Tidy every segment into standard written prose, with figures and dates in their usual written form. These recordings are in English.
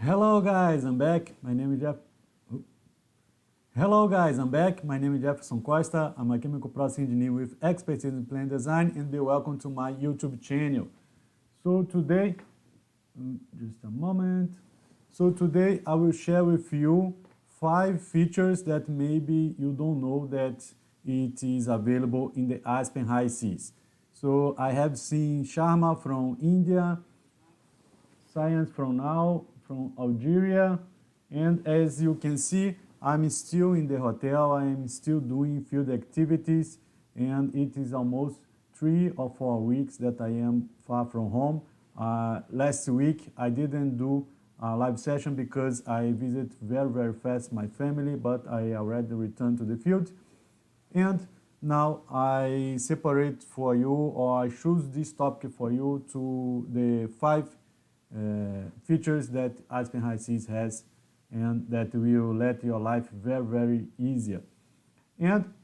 Hello guys, I'm back. My name is Jeff. Hello guys, I'm back. My name is Jeferson Costa. I'm a chemical process engineer with expertise in plant design, and be welcome to my YouTube channel. So today, just a moment. So today I will share with you 5 features that maybe you don't know that it is available in the Aspen Hysys. So I have seen Sharma from India, Science from Algeria, and as you can see, I'm still in the hotel. I am still doing field activities, and it is almost 3 or 4 weeks that I am far from home. Last week I didn't do a live session because I visit very fast my family, but I already returned to the field. And now I separate for you, or I choose this topic for you, to the 5 features that Aspen Hysys has, and that will let your life very easier. And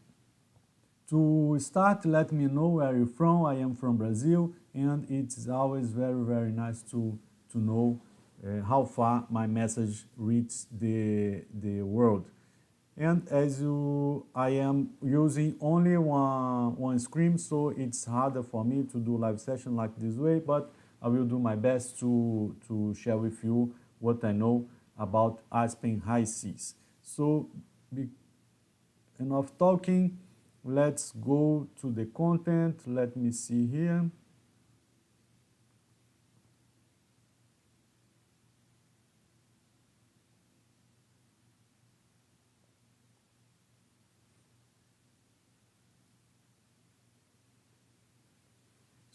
to start, let me know where you're from. I am from Brazil, and it's always very nice to know how far my message reaches the world. And I am using only one screen, so it's harder for me to do live session like this way, but I will do my best to share with you what I know about Aspen Hysys. So, enough talking, let's go to the content. Let me see here.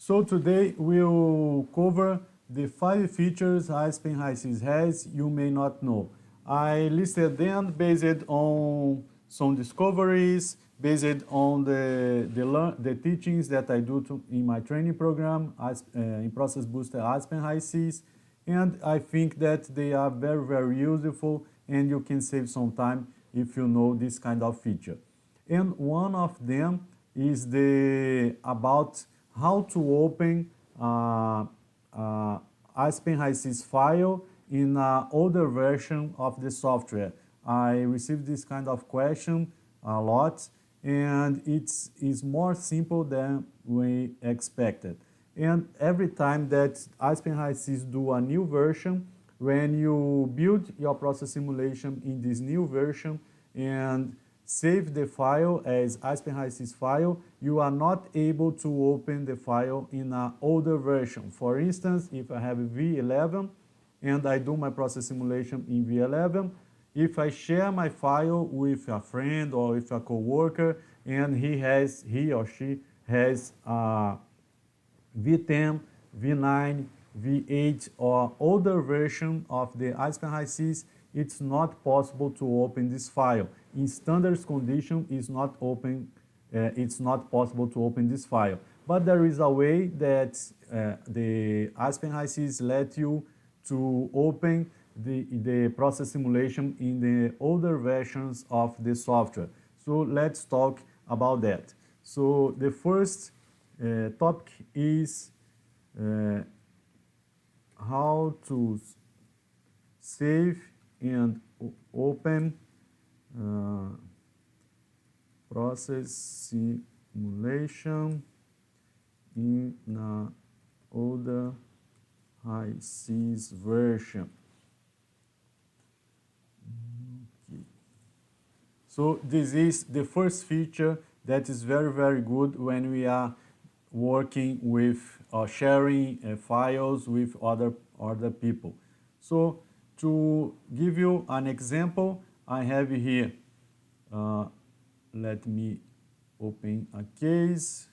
So today we'll cover the 5 features Aspen Hysys has you may not know. I listed them based on some discoveries, based on the teachings that I do in my training program in Process Booster Aspen Hysys, and I think that they are very useful, and you can save some time if you know this kind of feature. And one of them is about how to open Aspen Hysys file in an older version of the software. I received this kind of question a lot, and it's more simple than we expected. And every time that Aspen Hysys do a new version, when you build your process simulation in this new version and save the file as Aspen Hysys file, you are not able to open the file in an older version. For instance, if I have V11 and I do my process simulation in V11, if I share my file with a friend or with a coworker, and he or she has V10, V9, V8 or older version of the Aspen Hysys, it's not possible to open this file. In standard condition, it's not possible to open this file. But there is a way that the Aspen Hysys let you to open the process simulation in the older versions of the software. So let's talk about that. So the first topic is how to save and open process simulation in an older Hysys version. Okay. So this is the first feature that is very good when we are working with or sharing files with other people. So to give you an example, I have here, let me open a case.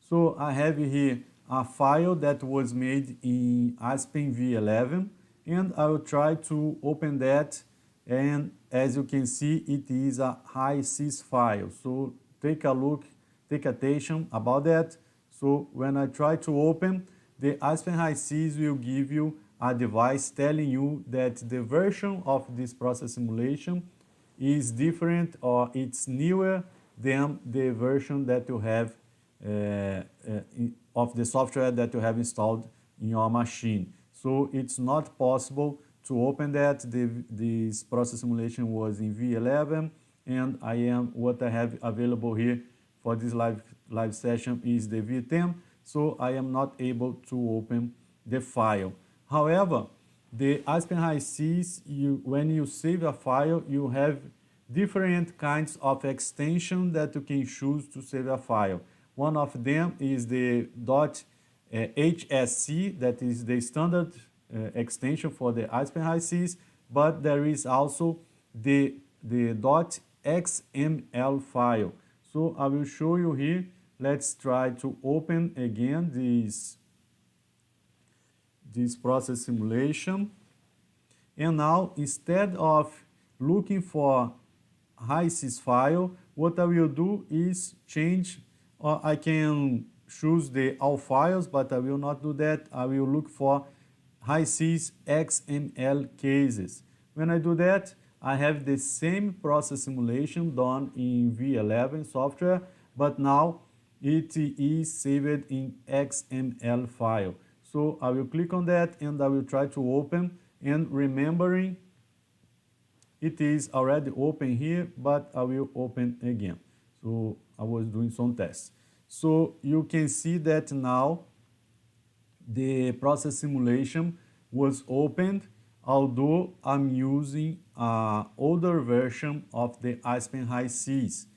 So I have here a file that was made in Aspen V11, and I will try to open that, and as you can see, it is a Hysys file. So take a look, take attention about that. So when I try to open, the Aspen Hysys will give you a device telling you that the version of this process simulation is different, or it's newer than the version that you have of the software that you have installed in your machine. So it's not possible to open that. This process simulation was in V11, and what I have available here for this live session is the V10, so I am not able to open the file. However, the Aspen Hysys, when you save a file, you have different kinds of extension that you can choose to save a file. One of them is the .hsc, that is the standard extension for the Aspen Hysys, but there is also the .xml file. So I will show you here. Let's try to open again this process simulation. And now, instead of looking for Hysys file, what I will do is change, or I can choose the all files, but I will not do that. I will look for Hysys XML cases. When I do that, I have the same process simulation done in V11 software, but now it is saved in XML file. So I will click on that and I will try to open, and remembering it is already open here, but I will open again. So I was doing some tests. So you can see that now the process simulation was opened, although I'm using an older version of the Aspen Hysys.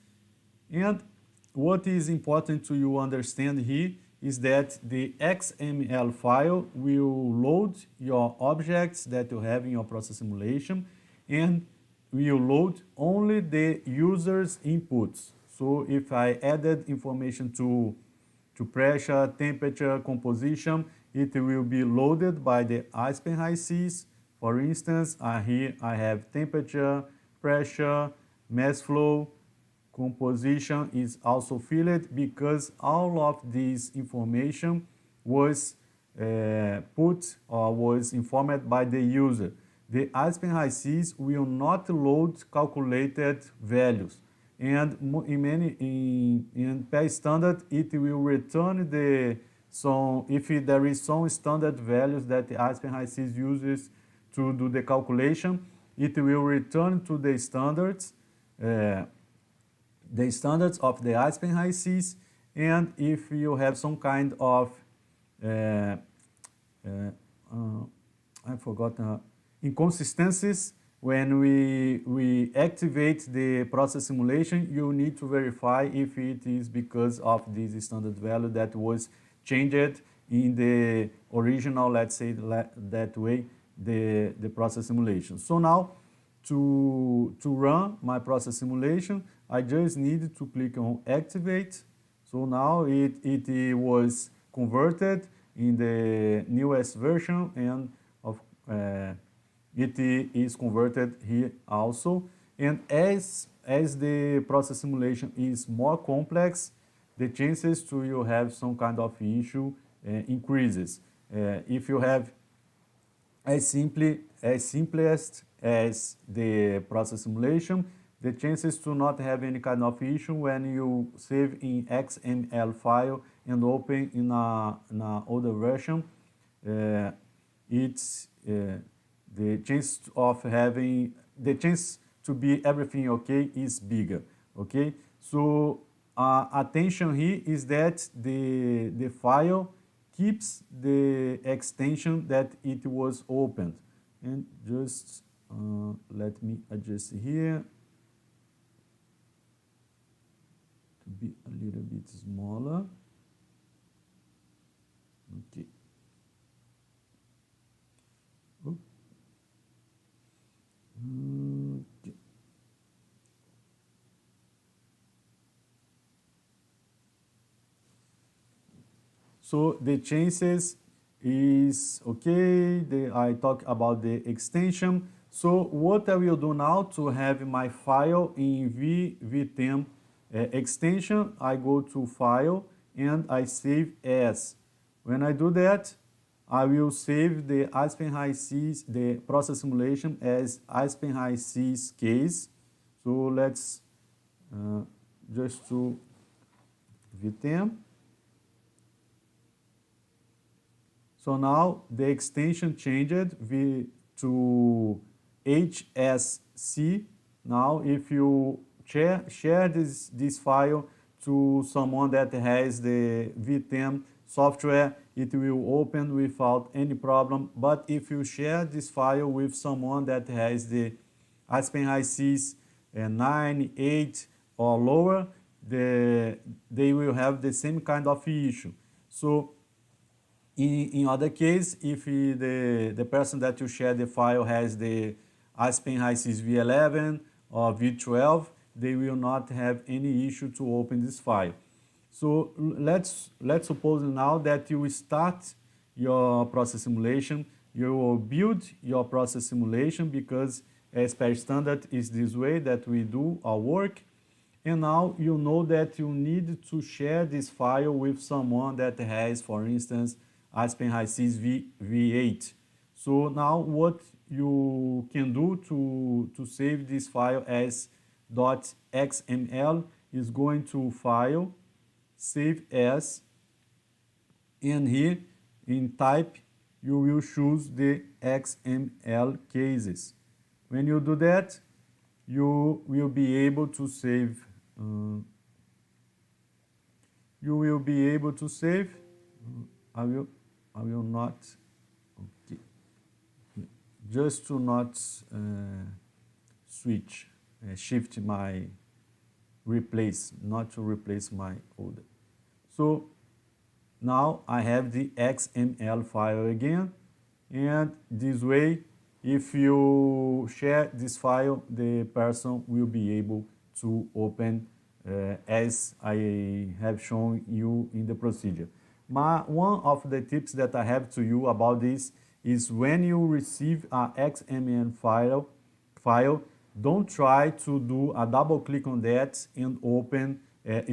And what is important to you understand here is that the XML file will load your objects that you have in your process simulation, and will load only the user's inputs. So if I added information to pressure, temperature, composition, it will be loaded by the Aspen Hysys. For instance, here I have temperature, pressure, mass flow, composition is also filled, because all of this information was put or was informed by the user. The Aspen Hysys will not load calculated values, and in per standard it will return if there is some standard values that the Aspen Hysys uses to do the calculation, it will return to the standards of the Aspen Hysys. And if you have some kind of I forgot inconsistencies when we activate the process simulation, you need to verify if it is because of this standard value that was changed in the original, let's say that way, the process simulation. So now to run my process simulation, I just need to click on activate. So now it was converted in the newest version, and it is converted here also. And as the process simulation is more complex, the chances to you have some kind of issue increases. If you have as simplest as the process simulation, the chances to not have any kind of issue when you save in XML file and open in a older version, it's the chance to be everything okay is bigger. Okay, so attention here is that the file keeps the extension that it was opened. And just let me adjust here to be a little bit smaller. Okay. Okay. So the chances is okay. I talk about the extension. So what I will do now to have my file in V10 extension, I go to File and I save as. When I do that, I will save the Aspen Hysys, the process simulation, as Aspen Hysys case. So let's just to V10. So now the extension changed to HSC. Now if you share this file to someone that has the V10 software, it will open without any problem. But if you share this file with someone that has the Aspen Hysys 9, 8 or lower, they will have the same kind of issue. So in other case, if the person that you share the file has the Aspen Hysys V11 or V12, they will not have any issue to open this file. So let's suppose now that you start your process simulation. You will build your process simulation because as per standard is this way that we do our work. And now you know that you need to share this file with someone that has, for instance, Aspen Hysys V8. So now what you can do to save this file as .xml is going to File, Save As, and here in Type you will choose the XML cases. When you do that, you will be able to save. I will not. Okay. Just to not shift my not to replace my folder. So now I have the XML file again, and this way, if you share this file, the person will be able to open as I have shown you in the procedure. One of the tips that I have to you about this is when you receive a XML file, don't try to do a double click on that and open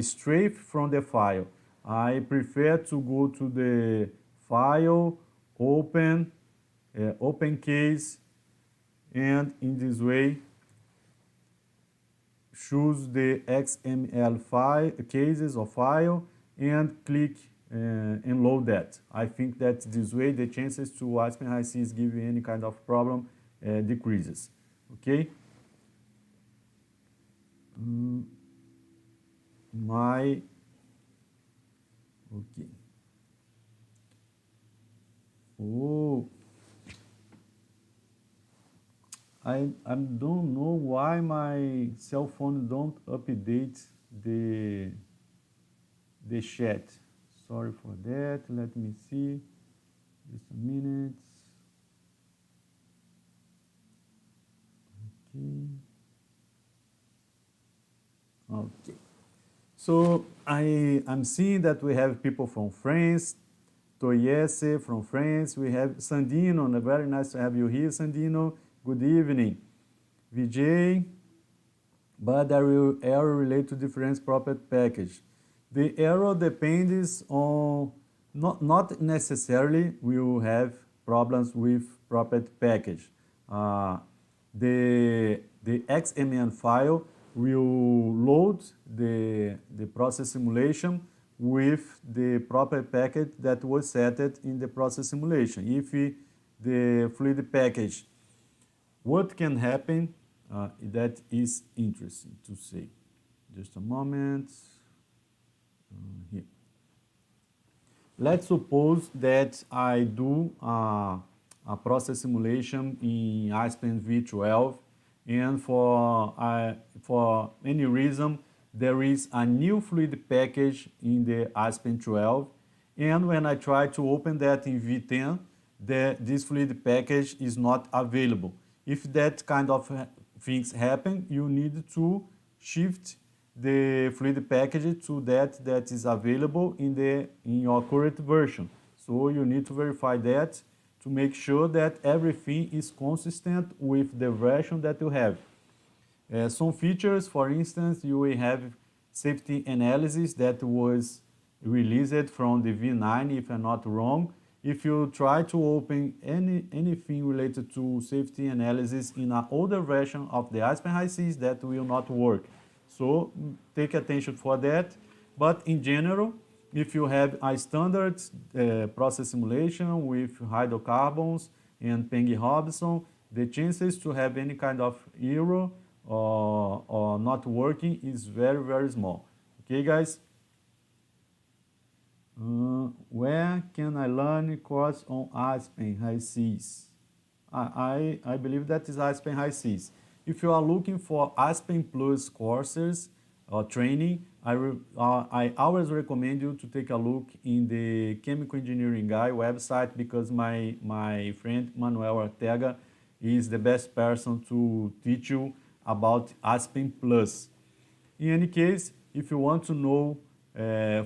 straight from the file. I prefer to go to the File, Open Case, and in this way choose the XML cases or file and click and load that. I think that this way the chances to Aspen Hysys give you any kind of problem decreases. Okay. Okay. Oh, I don't know why my cell phone don't update the chat. Sorry for that. Let me see. Just a minute. Okay. So I'm seeing that we have people from France, Toyese from France. We have Sandino. Very nice to have you here, Sandino. Good evening. VJ, but there will error relate to different property package. The error depends on, not necessarily will have problems with property package. The XML file will load the process simulation with the property package that was set in the process simulation. If the fluid package, what can happen, that is interesting to say. Just a moment. Here. Let's suppose that I do a process simulation in Aspen V12, and for any reason there is a new fluid package in the Aspen 12, and when I try to open that in V10, this fluid package is not available. If that kind of things happen, you need to shift the fluid package to that is available in your current version. So you need to verify that to make sure that everything is consistent with the version that you have. Some features, for instance, you will have safety analysis that was released from the V9, if I'm not wrong. If you try to open anything related to safety analysis in an older version of the Aspen Hysys, that will not work. So take attention for that. But in general, if you have a standard process simulation with hydrocarbons and Peng-Robson, the chances to have any kind of error or not working is very, very small. Okay, guys? Where can I learn course on Aspen Hysys? I believe that is Aspen Hysys. If you are looking for Aspen Plus courses or training, I always recommend you to take a look in the Chemical Engineering Guy website, because my friend Manuel Ortega is the best person to teach you about Aspen Plus. In any case, if you want to know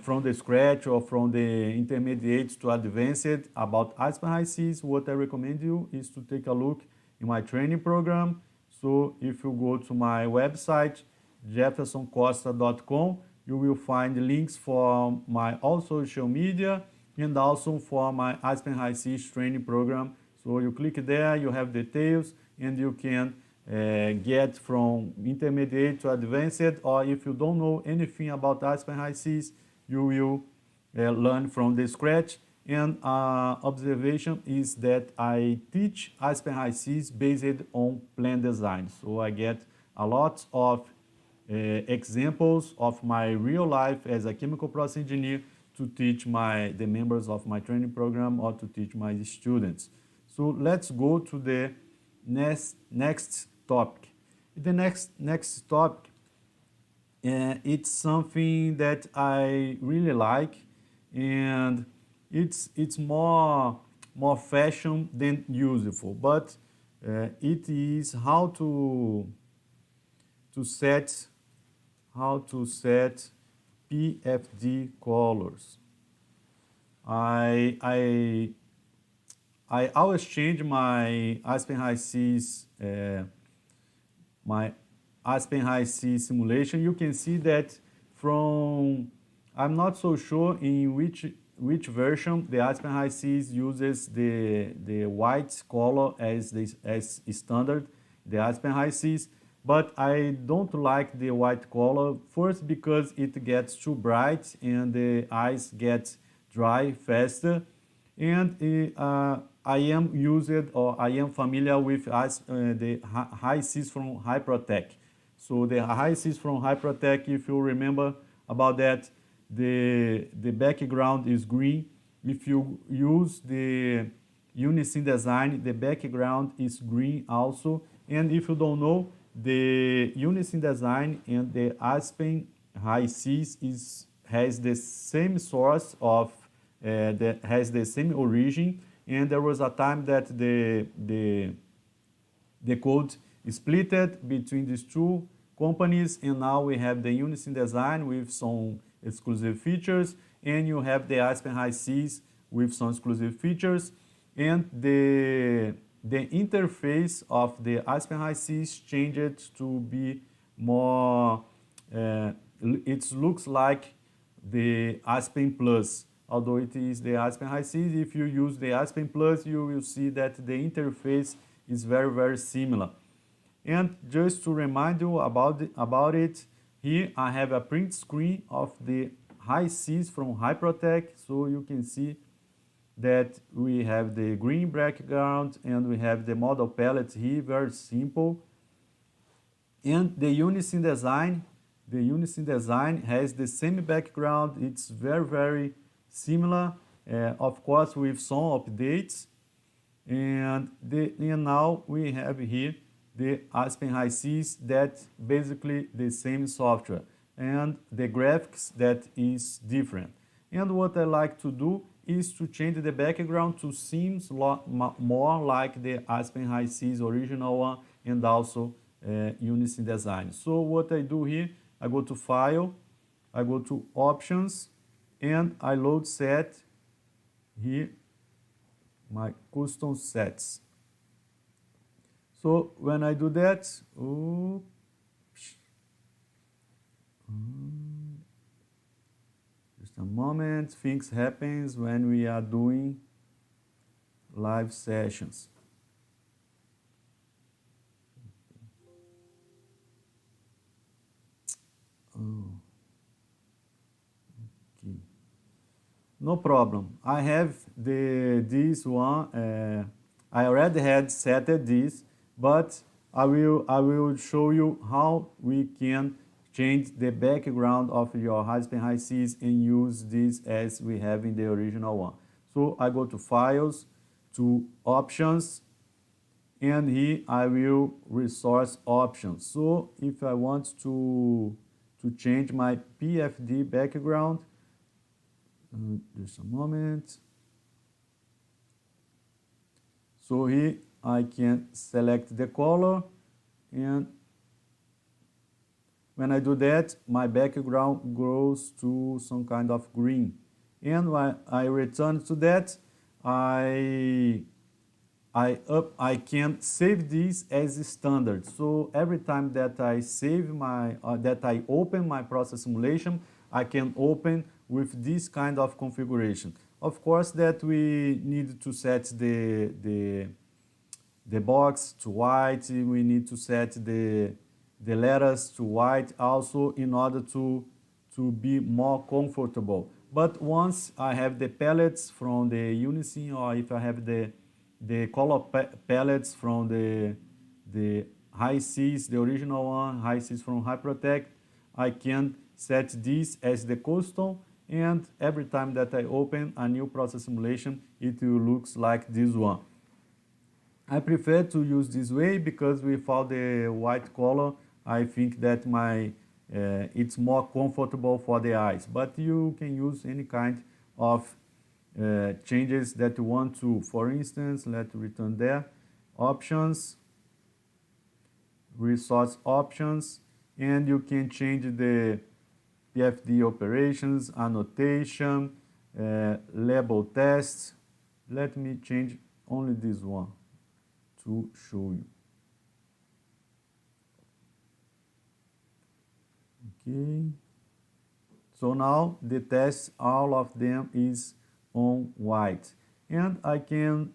from the scratch or from the intermediate to advanced about Aspen Hysys, what I recommend you is to take a look in my training program. So if you go to my website, jeffersoncosta.com, you will find links for my all social media and also for my Aspen Hysys training program. So you click there, you have details, and you can get from intermediate to advanced, or if you don't know anything about Aspen Hysys, you will learn from the scratch. And observation is that I teach Aspen Hysys based on plan design. So I get a lot of examples of my real life as a chemical process engineer to teach the members of my training program or to teach my students. So let's go to the next topic. The next topic, it's something that I really like, and it's more fashion than useful, but it is how to set PFD colors. I always change my Aspen Hysys simulation. You can see that I'm not so sure in which version the Aspen Hysys uses the white color as standard, the Aspen Hysys, but I don't like the white color. First, because it gets too bright and the eyes get dry faster, and I am familiar with the Hysys from Hyprotec. So the Hysys from Hyprotec, if you remember about that, the background is green. If you use the Unison design, the background is green also. And if you don't know, the Unison design and the Aspen Hysys has the same source of that has the same origin, and there was a time that the code split between these two companies, and now we have the Unison design with some exclusive features, and you have the Aspen Hysys with some exclusive features, and the interface of the Aspen Hysys changed to be more. It looks like the Aspen Plus. Although it is the Aspen Hysys, if you use the Aspen Plus, you will see that the interface is very, very similar. And just to remind you about it, here I have a print screen of the Hysys from Hyprotec, so you can see that we have the green background and we have the model palette here, very simple. And the Unison design has the same background. It's very, very similar, of course, with some updates. And now we have here the Aspen Hysys, that basically the same software, and the graphics that is different. And what I like to do is to change the background to seem more like the Aspen Hysys original one, and also Unison design. So what I do here, I go to File, I go to Options, and I load set here my custom sets. So when I do that, just a moment, things happens when we are doing live sessions. Oh, okay. no problem. I have this one. I already had set this, but I will show you how we can change the background of your Aspen Hysys and use this as we have in the original one. So I go to Files, to Options, and here I will Resource Options. So if I want to change my PFD background, just a moment. So here I can select the color, and when I do that, my background goes to some kind of green. And when I return to that, I can save this as standard. So every time that I save that I open my process simulation, I can open with this kind of configuration. Of course, that we need to set the box to white. We need to set the letters to white also in order to be more comfortable. But once I have the palettes from the Unison, or if I have the color palettes from the Hysys, the original one, Hysys from Hyprotect, I can set this as the custom, and every time that I open a new process simulation, it will look like this one. I prefer to use this way because without the white color, I think that it's more comfortable for the eyes. But you can use any kind of changes that you want to. For instance, let's return there, Options, Resource Options, and you can change the PFD operations, annotation, label tests. Let me change only this one to show you. Okay. So now the tests, all of them is on white, and I can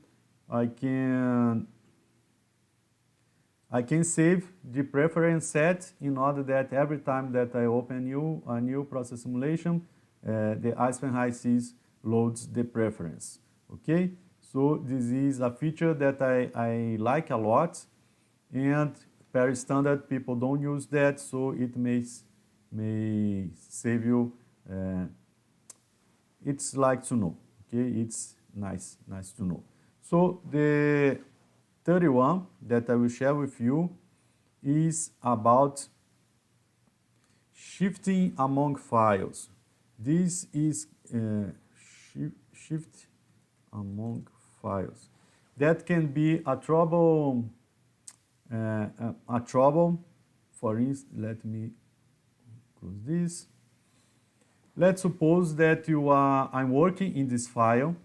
save the preference set in order that every time that I open a new process simulation, the Aspen Hysys loads the preference. Okay, so this is a feature that I like a lot, and per standard people don't use that, so it may save you. It's like to know. Okay, it's nice to know. So the 31 that I will share with you is about shifting among files. This is shift among files. That can be a trouble. For instance, let me close this. Let's suppose that I'm working in this file,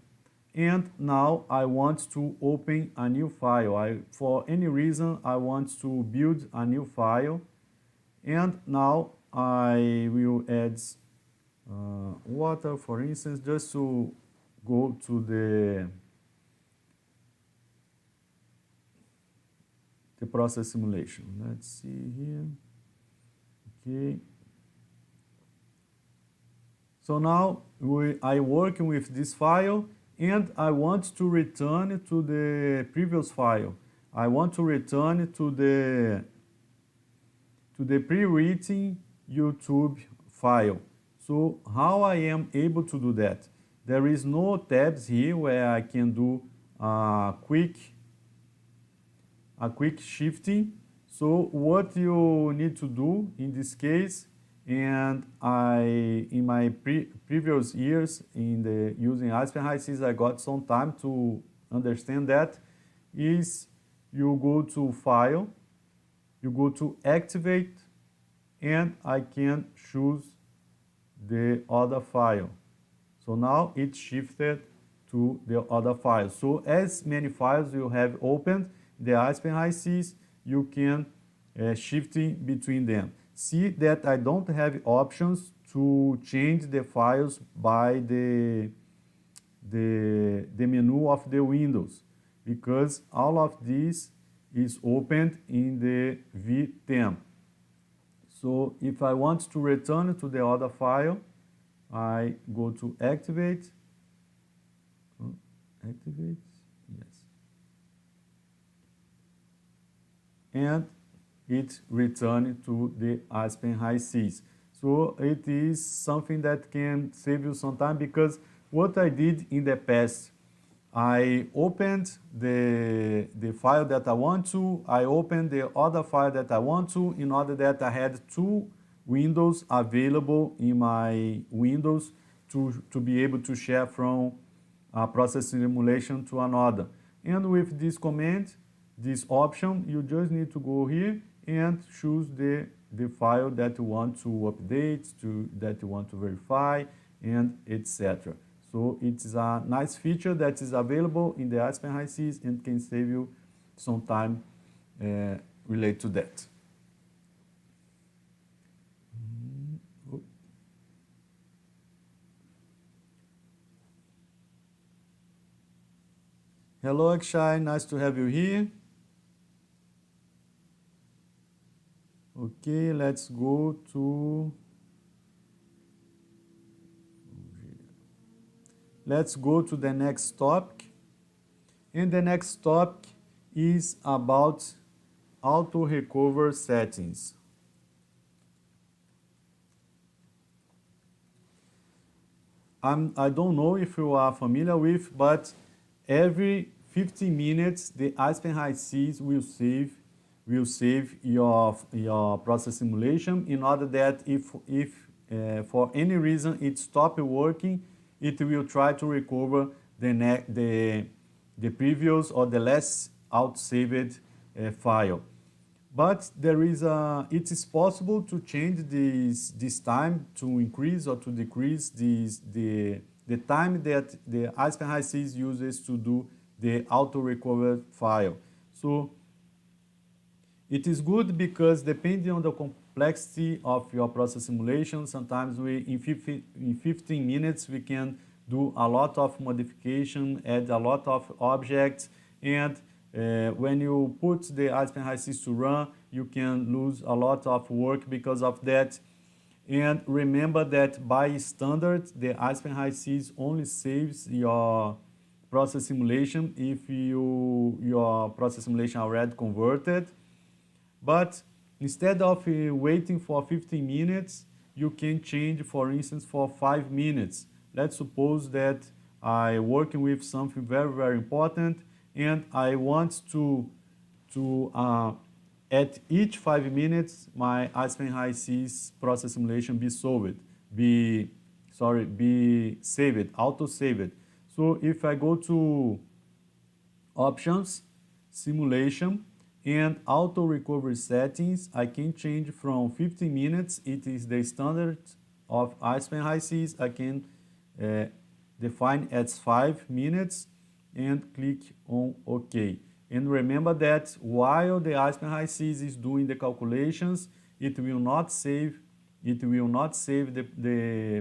and now I want to open a new file. For any reason, I want to build a new file, and now I will add water, for instance, just to go to the process simulation. Let's see here. Okay. So now I work with this file, and I want to return to the previous file. I want to return to the pre-written YouTube file. So how I am able to do that? There is no tabs here where I can do a quick shifting. So what you need to do in this case, and in my previous years using Aspen Hysys, I got some time to understand that, is you go to File, you go to Activate, and I can choose the other file. So now it's shifted to the other file. So as many files you have opened, the Aspen Hysys, you can shifting between them. See that I don't have options to change the files by the menu of the Windows, because all of this is opened in the V10. So if I want to return to the other file, I go to Activate, Activates, yes. And it returns to the Aspen Hysys. So it is something that can save you some time, because what I did in the past, I opened the file that I want to, I opened the other file that I want to, in order that I had two windows available in my Windows to be able to share from a process simulation to another. And with this command, this option, you just need to go here and choose the file that you want to update, that you want to verify, and etc. So it's a nice feature that is available in the Aspen Hysys and can save you some time related to that. Hello, Akshay, nice to have you here. Okay, let's go to the next topic. And the next topic is about auto recover settings. I don't know if you are familiar with, but every 15 minutes the Aspen Hysys will save your process simulation, in order that if for any reason it stopped working, it will try to recover the previous or the last out-saved file. But it is possible to change this time, to increase or to decrease the time that the Aspen Hysys uses to do the auto-recover file. So it is good because, depending on the complexity of your process simulation, sometimes in 15 minutes we can do a lot of modification, add a lot of objects, and when you put the Aspen Hysys to run, you can lose a lot of work because of that. And remember that by standard, the Aspen Hysys only saves your process simulation if your process simulation already converted. But instead of waiting for 15 minutes, you can change, for instance, for 5 minutes. Let's suppose that I'm working with something very, very important, and I want to at each 5 minutes, my Aspen Hysys process simulation be saved, auto-saved. So if I go to Options, Simulation, and Auto Recovery Settings, I can change from 15 minutes, it is the standard of Aspen Hysys. I can define as 5 minutes and click on OK. And remember that while the Aspen Hysys is doing the calculations, it will not save the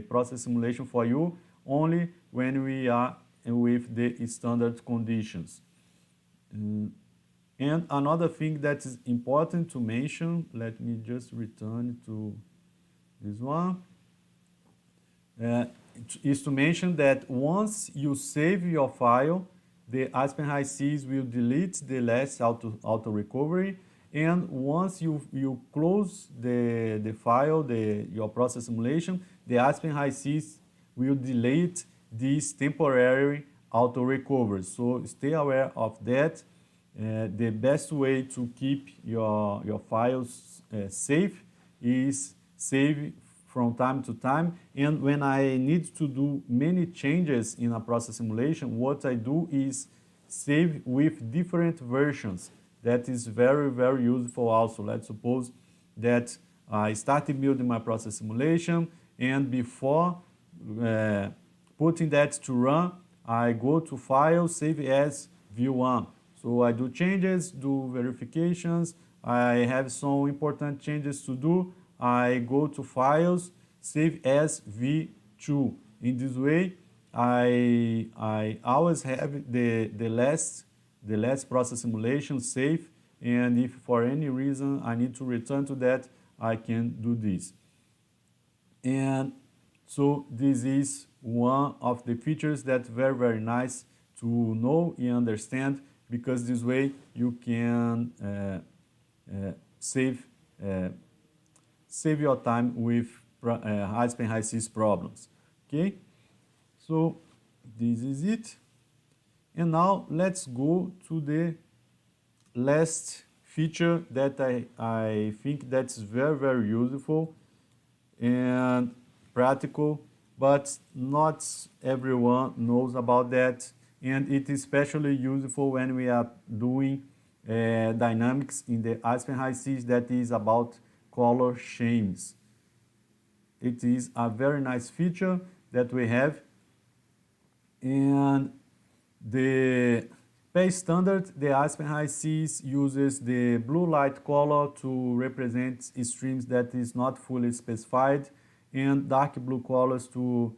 process simulation for you, only when we are with the standard conditions. And another thing that is important to mention, let me just return to this one, is to mention that once you save your file, the Aspen Hysys will delete the last auto recovery, and once you close the file, your process simulation, the Aspen Hysys will delete this temporary auto recovery. So stay aware of that. The best way to keep your files safe is save from time to time. And when I need to do many changes in a process simulation, what I do is save with different versions. That is very, very useful also. Let's suppose that I started building my process simulation, and before putting that to run, I go to File, Save as V1. So I do changes, do verifications, I have some important changes to do, I go to Files, Save as V2. In this way, I always have the last process simulation safe, and if for any reason I need to return to that, I can do this. And So this is one of the features that's very nice to know and understand, because this way you can save save your time with Aspen Hysys problems. Okay, so this is it. And now let's go to the last feature that I think that's very useful and practical, but not everyone knows about that, and it is especially useful when we are doing dynamics in the Aspen Hysys, that is about color schemes. It is a very nice feature that we have, and the per standard, the Aspen Hysys uses the blue light color to represent streams that is not fully specified, and dark blue colors to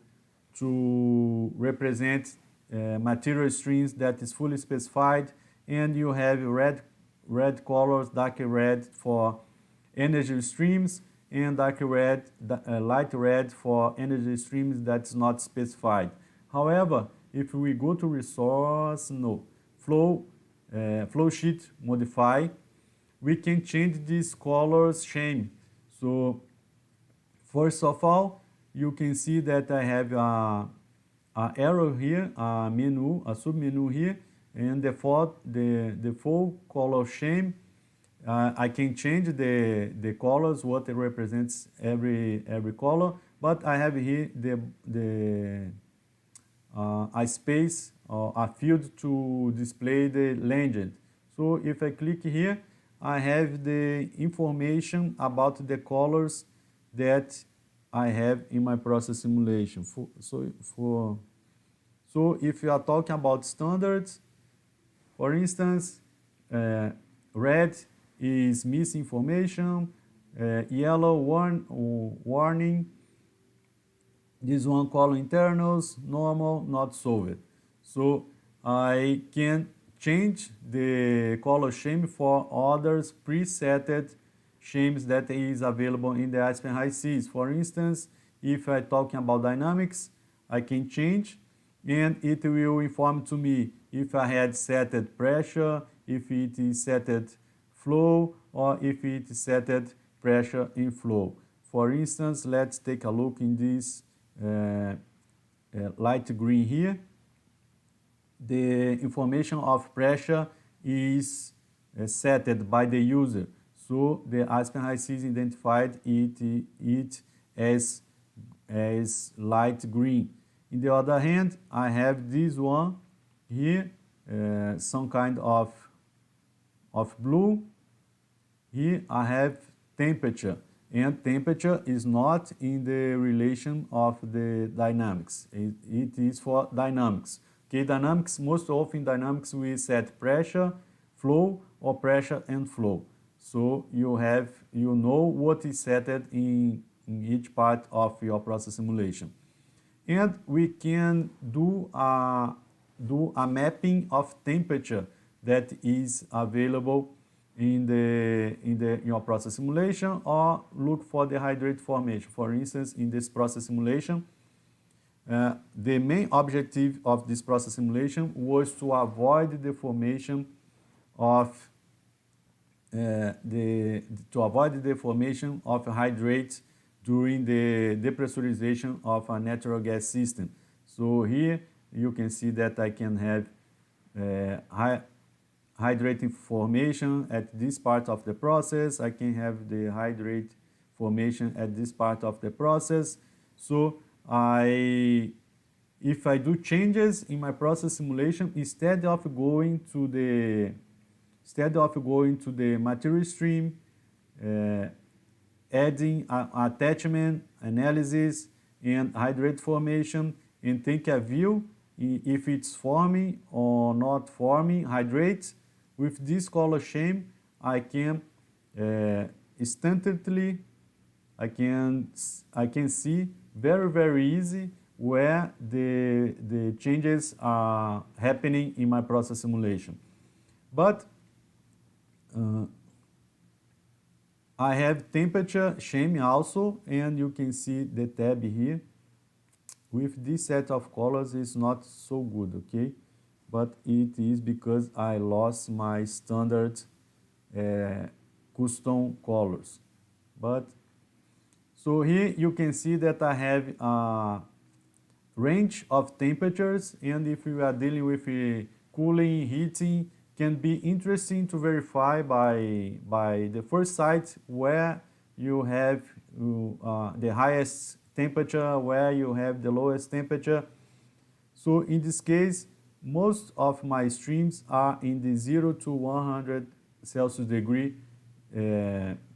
represent material streams that is fully specified, and you have red colors, dark red for energy streams, and dark red, light red for energy streams that's not specified. However, if we go to resource, flow sheet modify, we can change this color scheme. So first of all, you can see that I have a arrow here, a menu, a submenu here, and the full color scheme. I can change the colors, what it represents every color, but I have here a space or a field to display the legend. So if I click here, I have the information about the colors that I have in my process simulation. So if you are talking about standards, for instance, red is misinformation, yellow warning, this one color internals, normal, not solved. So I can change the color scheme for others presetted schemes that is available in the Aspen Hysys. For instance, if I'm talking about dynamics, I can change, and it will inform to me if I had set pressure, if it is set flow, or if it is set pressure in flow. For instance, let's take a look in this light green here. The information of pressure is set by the user. So the Aspen Hysys identified it as light green. In the other hand, I have this one here, some kind of blue. Here I have temperature, and temperature is not in the relation of the dynamics. It is for dynamics. Okay, dynamics, most often dynamics we set pressure, flow, or pressure and flow. So you know what is set in each part of your process simulation. And we can do a mapping of temperature that is available in your process simulation, or look for the hydrate formation. For instance, in this process simulation, the main objective of this process simulation was to avoid the formation of hydrate during the depressurization of a natural gas system. So here you can see that I can have hydrating formation at this part of the process. I can have the hydrate formation at this part of the process. So if I do changes in my process simulation, instead of going to the material stream, adding attachment, analysis, and hydrate formation, and take a view if it's forming or not forming hydrates, with this color scheme, I can instantly, I can see very easy where the changes are happening in my process simulation. But I have temperature scheme also, and you can see the tab here with this set of colors is not so good, okay? But it is because I lost my standard custom colors. But so here you can see that I have a range of temperatures, and if you are dealing with cooling, heating, can be interesting to verify by the first site where you have the highest temperature, where you have the lowest temperature. So in this case, most of my streams are in the 0 to 100 Celsius degree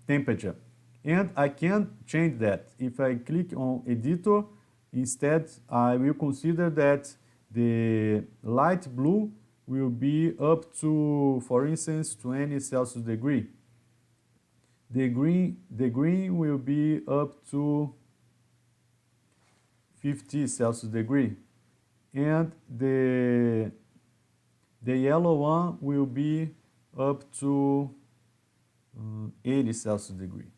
temperature. And I can change that. If I click on editor, instead I will consider that the light blue will be up to, for instance, 20 Celsius degree. The green will be up to 50 Celsius degree. And the yellow one will be up to 80 Celsius degree.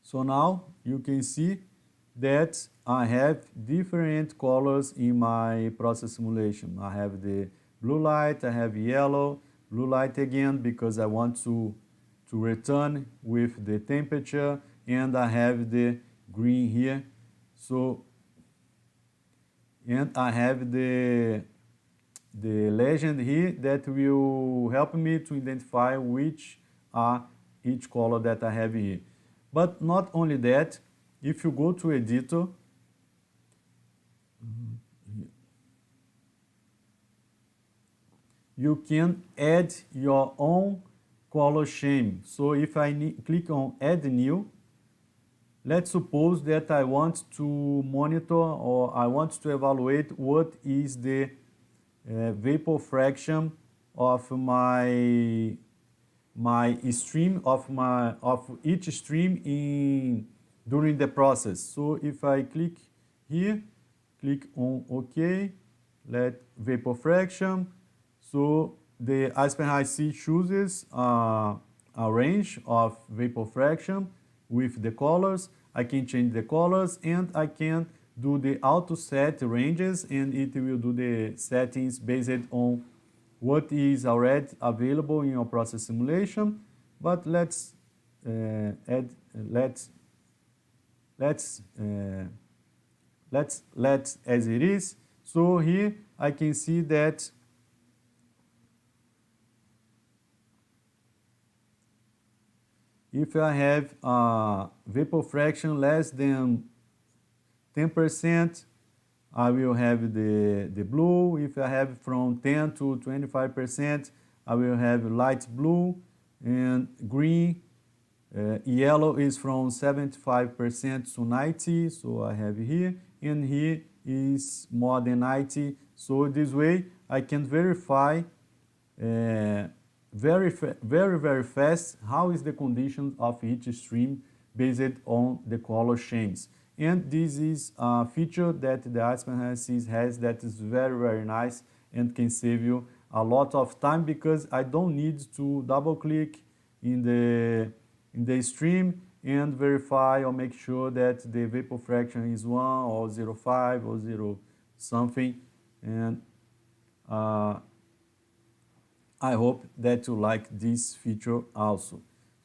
So now you can see that I have different colors in my process simulation. I have the blue light, I have yellow, blue light again because I want to return with the temperature, and I have the green here. So, and I have the legend here that will help me to identify which are each color that I have here. But not only that, if you go to editor, you can add your own color scheme. So if I click on add new, let's suppose that I want to monitor or I want to evaluate what is the vapor fraction of my stream of each stream during the process. So if I click here, click on OK, let vapor fraction. So the Aspen Hysys chooses a range of vapor fraction with the colors. I can change the colors, and I can do the auto set ranges, and it will do the settings based on what is already available in your process simulation. But let's let as it is. So here I can see that if I have a vapor fraction less than 10%, I will have the blue. If I have from 10 to 25%, I will have light blue and green. Yellow is from 75% to 90, so I have here, and here is more than 90. So this way I can verify very fast how is the condition of each stream based on the color schemes. And this is a feature that the Aspen Hysys has that is very nice and can save you a lot of time, because I don't need to double click in the stream and verify or make sure that the vapor fraction is 1 or 0.5 or 0 something. And I hope that you like this feature also.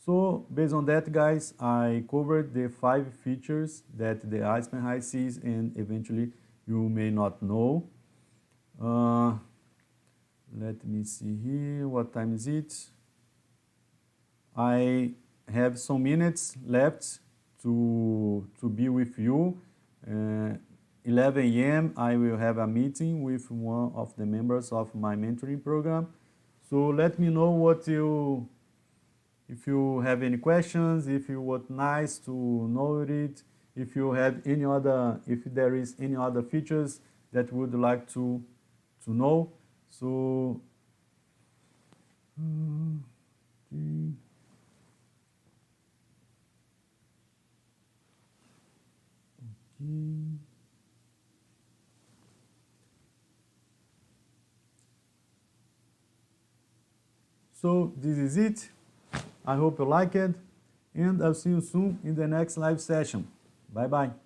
So based on that, guys, I covered the 5 features that the Aspen Hysys and eventually you may not know. Let me see here, what time is it? I have some minutes left to be with you. 11 a.m. I will have a meeting with one of the members of my mentoring program. So let me know if you have any questions, if you would nice to know it, if you have any other, if there is any other features that you would like to know. So okay. So this is it. I hope you like it, and I'll see you soon in the next live session. Bye bye.